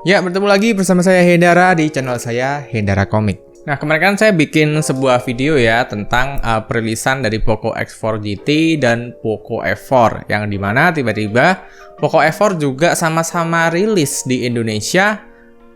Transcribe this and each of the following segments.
Ya, bertemu lagi bersama saya Hendara di channel saya Hendara Komik. Nah, kemarin kan saya bikin sebuah video ya tentang perilisan dari Poco X4 GT dan Poco F4 yang dimana tiba-tiba Poco F4 juga sama-sama rilis di Indonesia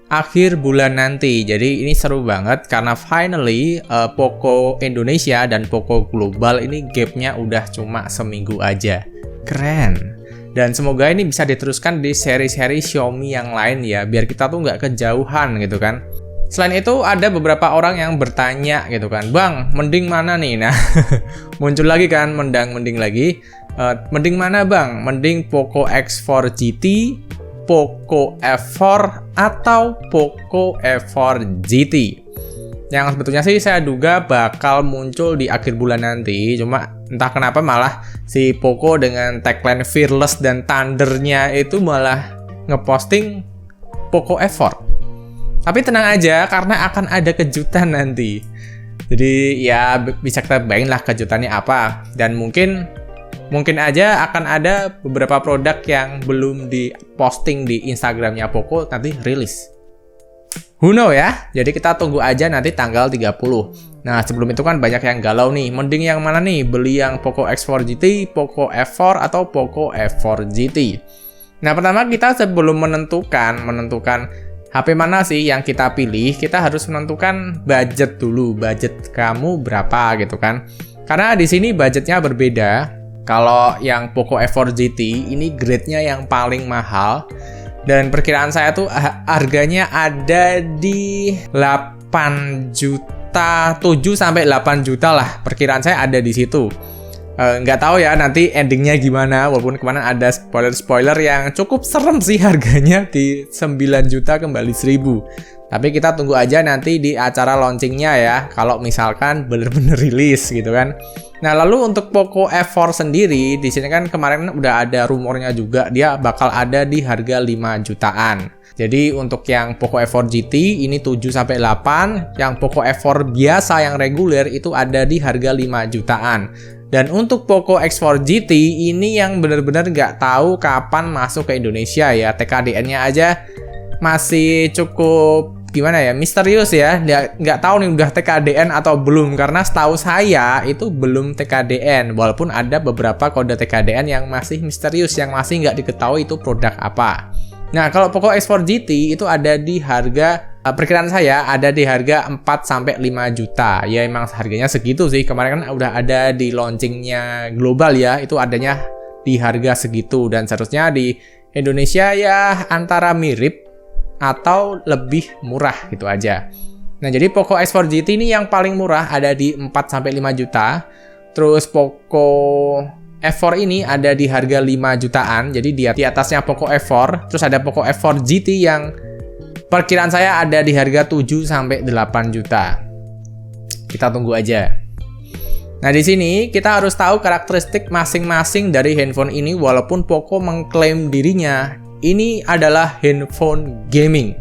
akhir bulan nanti. Jadi ini seru banget karena finally Poco Indonesia dan Poco Global ini gapnya udah cuma seminggu aja. Keren. Dan semoga ini bisa diteruskan di seri-seri Xiaomi yang lain ya, biar kita tuh nggak kejauhan gitu kan. Selain itu ada beberapa orang yang bertanya gitu kan, Bang, mending mana nih? Nah, muncul lagi kan, mending lagi. Mending mana Bang? Mending Poco X4 GT, Poco F4, atau Poco F4 GT? Yang sebetulnya sih saya duga bakal muncul di akhir bulan nanti, cuma entah kenapa malah si Poco dengan tagline Fearless dan Thundernya itu malah ngeposting Poco F4. Tapi tenang aja karena akan ada kejutan nanti. Jadi ya bisa kita bayangin lah kejutannya apa. Dan mungkin aja akan ada beberapa produk yang belum diposting di Instagramnya Poco nanti rilis. Who know ya? Jadi kita tunggu aja nanti tanggal 30. Nah, sebelum itu kan banyak yang galau nih. Mending yang mana nih? Beli yang Poco X4 GT, Poco F4, atau Poco F4 GT? Nah, pertama kita sebelum menentukan HP mana sih yang kita pilih, kita harus menentukan budget dulu. Budget kamu berapa gitu kan? Karena di sini budgetnya berbeda. Kalau yang Poco F4 GT ini grade-nya yang paling mahal. Dan perkiraan saya tuh harganya ada di 8 juta, 7 sampai 8 juta lah. Perkiraan saya ada di situ. Nggak tahu ya nanti endingnya gimana, walaupun kemarin ada spoiler yang cukup serem sih harganya di 9 juta kembali 1000. Tapi kita tunggu aja nanti di acara launchingnya ya, kalau misalkan bener-bener rilis gitu kan. Nah, lalu untuk Poco F4 sendiri, di sini kan kemarin udah ada rumornya juga dia bakal ada di harga 5 jutaan. Jadi untuk yang Poco F4 GT ini 7 sampai 8, yang Poco F4 biasa yang reguler itu ada di harga 5 jutaan. Dan untuk Poco X4 GT ini yang bener-bener nggak tahu kapan masuk ke Indonesia ya. TKDN-nya aja masih cukup gimana ya, misterius ya. Dia nggak tahu nih udah TKDN atau belum, karena setahu saya itu belum TKDN, walaupun ada beberapa kode TKDN yang masih misterius, yang masih nggak diketahui itu produk apa. Nah, kalau Poco X4 GT itu ada di harga, perkiraan saya ada di harga 4 sampai 5 juta. Ya emang harganya segitu sih. Kemarin kan udah ada di launchingnya global ya, itu adanya di harga segitu, dan seharusnya di Indonesia ya antara mirip atau lebih murah gitu aja. Nah, jadi Poco X4 GT ini yang paling murah ada di 4 sampai 5 juta. Terus Poco F4 ini ada di harga 5 jutaan. Jadi di atasnya Poco F4. Terus ada Poco F4 GT yang perkiraan saya ada di harga 7 sampai 8 juta. Kita tunggu aja. Nah, di sini kita harus tahu karakteristik masing-masing dari handphone ini, walaupun Poco mengklaim dirinya ini adalah handphone gaming.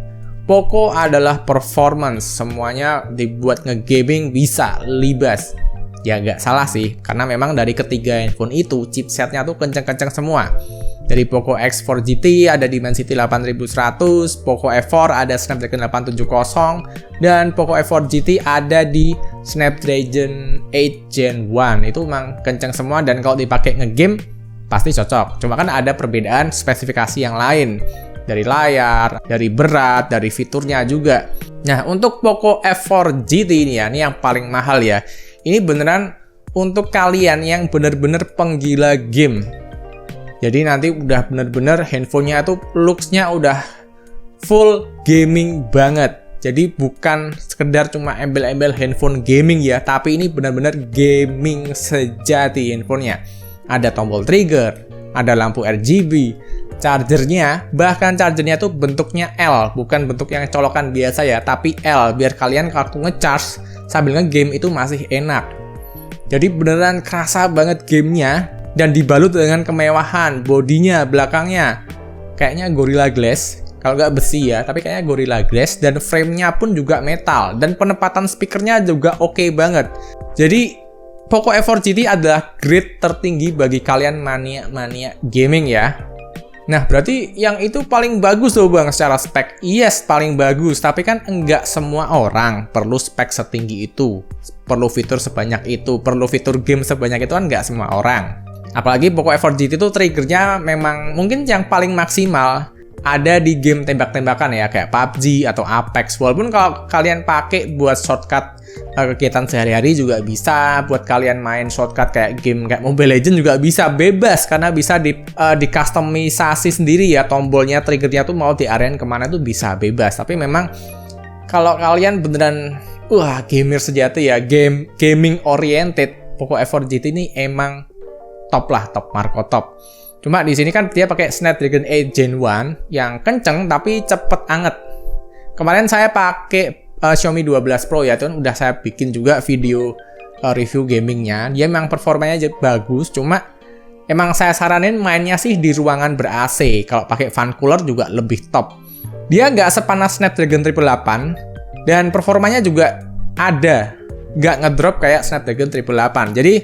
Poco adalah performance, semuanya dibuat nge-gaming bisa, libas. Ya nggak salah sih, karena memang dari ketiga handphone itu chipsetnya tuh kenceng-kenceng semua. Dari Poco X4 GT ada Dimensity 8100, Poco F4 ada Snapdragon 870, dan Poco F4 GT ada di Snapdragon 8 Gen 1. Itu memang kenceng semua, dan kalau dipakai nge-game pasti cocok. Cuma kan ada perbedaan spesifikasi yang lain. Dari layar, dari berat, dari fiturnya juga. Nah, untuk Poco F4 GT ini ya, ini yang paling mahal ya. Ini beneran untuk kalian yang bener-bener penggila game. Jadi nanti udah bener-bener handphonenya tuh looks-nya udah full gaming banget. Jadi bukan sekedar cuma embel-embel handphone gaming ya, tapi ini bener-bener gaming sejati handphonenya. Ada tombol trigger, ada lampu RGB, chargernya, bahkan chargernya tuh bentuknya L, bukan bentuk yang colokan biasa ya, tapi L, biar kalian waktu nge-charge sambil nge-game itu masih enak. Jadi beneran kerasa banget gamenya, dan dibalut dengan kemewahan, bodinya, belakangnya, kayaknya Gorilla Glass, kalau nggak besi ya, tapi kayaknya Gorilla Glass, dan frame-nya pun juga metal, dan penempatan speakernya juga oke banget. Jadi Poco F4 GT adalah grade tertinggi bagi kalian mania-mania gaming ya. Nah, berarti yang itu paling bagus tuh Bang secara spek. Yes, paling bagus. Tapi kan enggak semua orang perlu spek setinggi itu. Perlu fitur sebanyak itu. Perlu fitur game sebanyak itu kan enggak semua orang. Apalagi Poco F4 GT itu triggernya memang mungkin yang paling maksimal ada di game tembak-tembakan ya. Kayak PUBG atau Apex. Walaupun kalau kalian pakai buat shortcut kegiatan sehari-hari juga bisa, buat kalian main shortcut kayak game kayak Mobile Legends juga bisa, bebas karena bisa di customisasi sendiri ya, tombolnya, triggernya tuh mau diarahin kemana tuh bisa bebas. Tapi memang kalau kalian beneran gamer sejati ya, gaming oriented, Poco F4 GT ini emang top lah, top Marco top. Cuma di sini kan dia pakai Snapdragon 8 Gen 1 yang kenceng tapi cepet anget. Kemarin saya pakai Xiaomi 12 Pro ya, tuh udah saya bikin juga video review gamingnya. Dia memang performanya bagus, cuma emang saya saranin mainnya sih di ruangan ber-AC. Kalau pakai fan cooler juga lebih top. Dia nggak sepanas Snapdragon 888 dan performanya juga ada, nggak ngedrop kayak Snapdragon 888. Jadi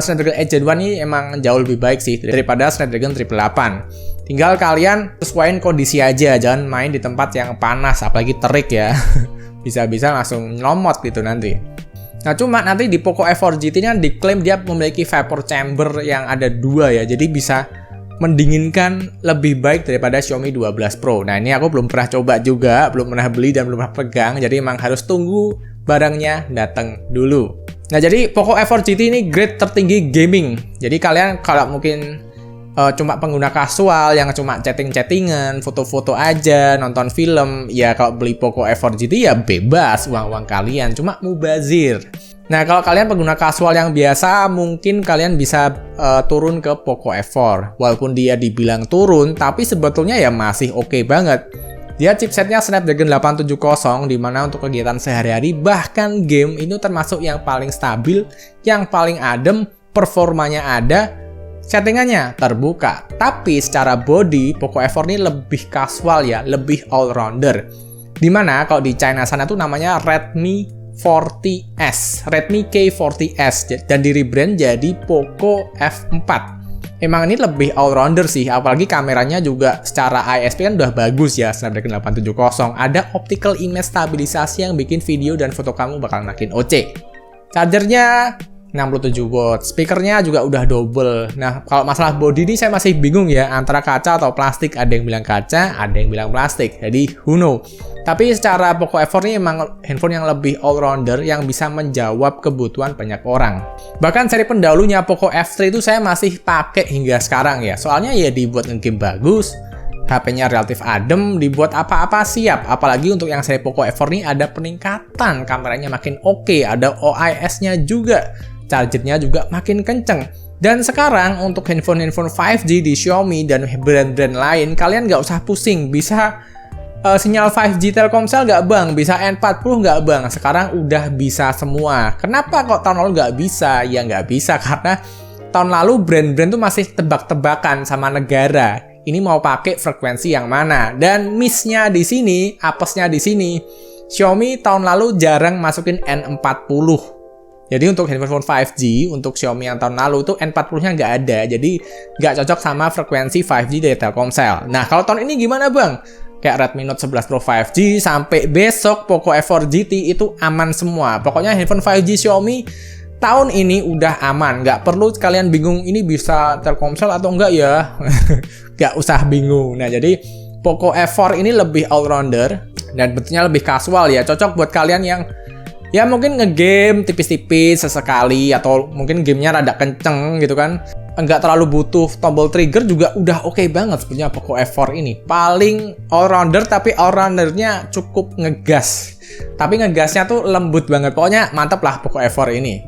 Snapdragon 8 Gen 1 ini emang jauh lebih baik sih daripada Snapdragon 888. Tinggal kalian sesuaiin kondisi aja, jangan main di tempat yang panas, apalagi terik ya. Bisa-bisa langsung nyelomot gitu nanti. Nah, cuma nanti di Poco F4 GT ini kan diklaim dia memiliki vapor chamber yang ada 2 ya. Jadi bisa mendinginkan lebih baik daripada Xiaomi 12 Pro. Nah, ini aku belum pernah coba juga, belum pernah beli dan belum pernah pegang. Jadi emang harus tunggu barangnya datang dulu. Nah, jadi Poco F4 GT ini grade tertinggi gaming. Jadi kalian kalau mungkin cuma pengguna kasual yang cuma chatting-chattingan, foto-foto aja, nonton film, ya kalau beli Poco F4 GT ya bebas uang-uang kalian, cuma mubazir. Nah, kalau kalian pengguna kasual yang biasa, mungkin kalian bisa turun ke Poco F4. Walaupun dia dibilang turun, tapi sebetulnya ya masih oke banget. Dia chipsetnya Snapdragon 870, dimana untuk kegiatan sehari-hari, bahkan game itu termasuk yang paling stabil, yang paling adem, performanya ada, settingannya terbuka. Tapi secara body, Poco F4 ini lebih casual ya, lebih all-rounder. Dimana kalau di China sana tuh namanya Redmi 40S, Redmi K40S, dan di rebrand jadi Poco F4. Emang ini lebih all-rounder sih, apalagi kameranya juga secara ISP kan udah bagus ya, Snapdragon 870. Ada optical image stabilisasi yang bikin video dan foto kamu bakal makin OC. Chargernya 67 watt, speakernya juga udah double. Nah, kalau masalah body ini saya masih bingung ya, antara kaca atau plastik. Ada yang bilang kaca, ada yang bilang plastik. Jadi, who know. Tapi secara Poco F4 ini emang handphone yang lebih all-rounder, yang bisa menjawab kebutuhan banyak orang. Bahkan seri pendahulunya Poco F3 itu saya masih pakai hingga sekarang ya. Soalnya ya dibuat nge-game bagus, HP-nya relatif adem, dibuat apa-apa siap. Apalagi untuk yang seri Poco F4 ini ada peningkatan, kameranya makin oke, ada OIS-nya juga. Chargernya juga makin kenceng. Dan sekarang untuk handphone-handphone 5G di Xiaomi dan brand-brand lain, kalian nggak usah pusing. Bisa sinyal 5G Telkomsel nggak bang? Bisa N40 nggak bang? Sekarang udah bisa semua. Kenapa kok tahun lalu nggak bisa? Ya nggak bisa karena tahun lalu brand-brand tuh masih tebak-tebakan sama negara. Ini mau pakai frekuensi yang mana? Dan miss-nya di sini, apesnya di sini, Xiaomi tahun lalu jarang masukin N40. Jadi untuk handphone 5G, untuk Xiaomi yang tahun lalu itu N40-nya nggak ada. Jadi nggak cocok sama frekuensi 5G dari Telkomsel. Nah, kalau tahun ini gimana bang? Kayak Redmi Note 11 Pro 5G sampai besok Poco F4 GT itu aman semua. Pokoknya handphone 5G Xiaomi tahun ini udah aman. Nggak perlu kalian bingung ini bisa Telkomsel atau enggak ya. Nggak usah bingung. Nah, jadi Poco F4 ini lebih all-rounder dan bentuknya lebih casual ya. Cocok buat kalian yang ya mungkin ngegame tipis-tipis sesekali, atau mungkin gamenya rada kenceng gitu kan. Enggak terlalu butuh tombol trigger juga udah oke banget sebenarnya Poco F4 ini. Paling all-rounder tapi all-roundernya cukup ngegas. Tapi ngegasnya tuh lembut banget. Pokoknya mantep lah Poco F4 ini.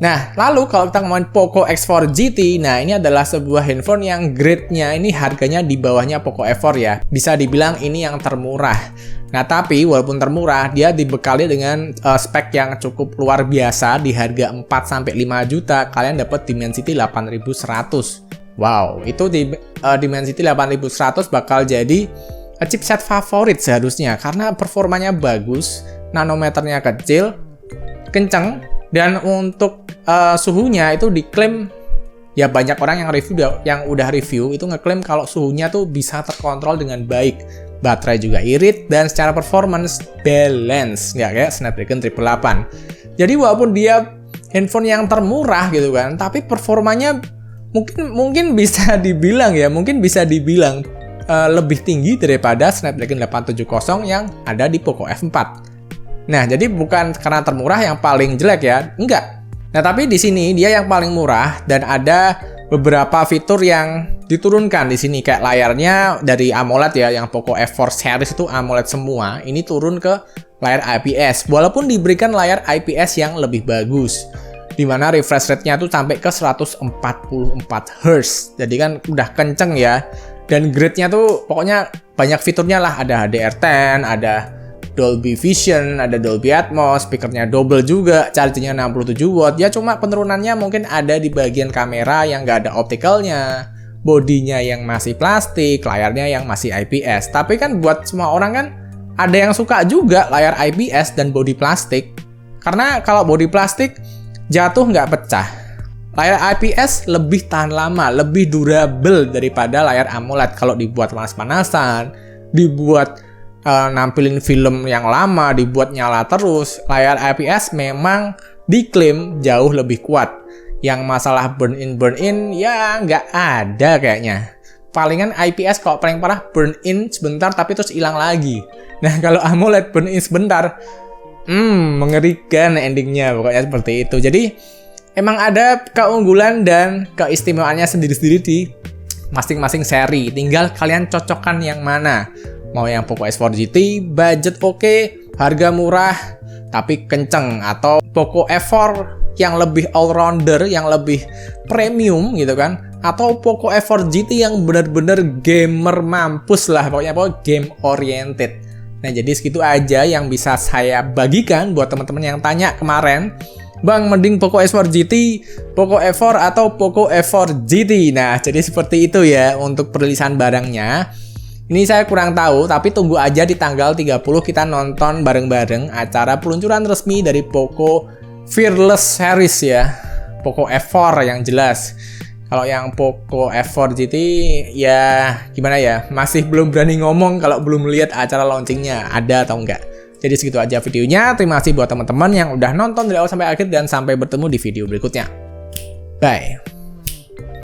Nah, lalu kalau kita ngomongin Poco X4 GT, nah ini adalah sebuah handphone yang grade-nya ini harganya di bawahnya Poco F4 ya. Bisa dibilang ini yang termurah. Nah, tapi walaupun termurah, dia dibekali dengan spek yang cukup luar biasa di harga 4-5 juta, kalian dapat Dimensity 8100. Wow, itu di Dimensity 8100 bakal jadi chipset favorit seharusnya karena performanya bagus, nanometernya kecil, kenceng, dan untuk suhunya itu diklaim Ya banyak orang yang udah review itu ngeklaim kalau suhunya tuh bisa terkontrol dengan baik. Baterai juga irit dan secara performance balance, nggak kayak Snapdragon 888. Jadi walaupun dia handphone yang termurah gitu kan, tapi performanya mungkin bisa dibilang lebih tinggi daripada Snapdragon 870 yang ada di Poco F4. Nah, jadi bukan karena termurah yang paling jelek ya, enggak. Nah, tapi di sini dia yang paling murah dan ada beberapa fitur yang diturunkan di sini, kayak layarnya dari AMOLED ya, yang Poco F4 series itu AMOLED semua. Ini turun ke layar IPS, walaupun diberikan layar IPS yang lebih bagus, dimana refresh rate-nya tuh sampai ke 144 Hz. Jadi kan udah kenceng ya. Dan grade-nya tuh pokoknya banyak fiturnya lah, ada HDR10, ada Dolby Vision, ada Dolby Atmos, speakernya double juga, chargingnya 67 watt. Ya cuma penurunannya mungkin ada di bagian kamera yang nggak ada optikalnya, bodinya yang masih plastik, layarnya yang masih IPS. Tapi kan buat semua orang kan ada yang suka juga layar IPS dan bodi plastik. Karena kalau bodi plastik jatuh nggak pecah. Layar IPS lebih tahan lama, lebih durable daripada layar AMOLED. Kalau dibuat panas-panasan, dibuat nampilin film yang lama, dibuat nyala terus, layar IPS memang diklaim jauh lebih kuat. Yang masalah burn-in ya nggak ada kayaknya. Palingan IPS kalau paling parah burn-in sebentar tapi terus hilang lagi. Nah kalau AMOLED burn-in sebentar, mengerikan endingnya, pokoknya seperti itu. Jadi emang ada keunggulan dan keistimewaannya sendiri-sendiri di masing-masing seri. Tinggal kalian cocokkan yang mana. Mau yang Poco X4 GT, budget oke, harga murah, tapi kenceng. Atau Poco F4 yang lebih all-rounder, yang lebih premium gitu kan. Atau Poco F4 GT yang benar-benar gamer mampus lah. Pokoknya game oriented. Nah jadi segitu aja yang bisa saya bagikan buat teman-teman yang tanya kemarin, Bang, mending Poco X4 GT, Poco F4 atau Poco F4 GT. Nah, jadi seperti itu ya untuk perilisan barangnya. Ini saya kurang tahu, tapi tunggu aja di tanggal 30 kita nonton bareng-bareng acara peluncuran resmi dari Poco Fearless Series ya. Poco F4 yang jelas. Kalau yang Poco F4 GT ya gimana ya, masih belum berani ngomong kalau belum lihat acara launchingnya ada atau enggak. Jadi segitu aja videonya. Terima kasih buat teman-teman yang udah nonton dari awal sampai akhir dan sampai bertemu di video berikutnya. Bye.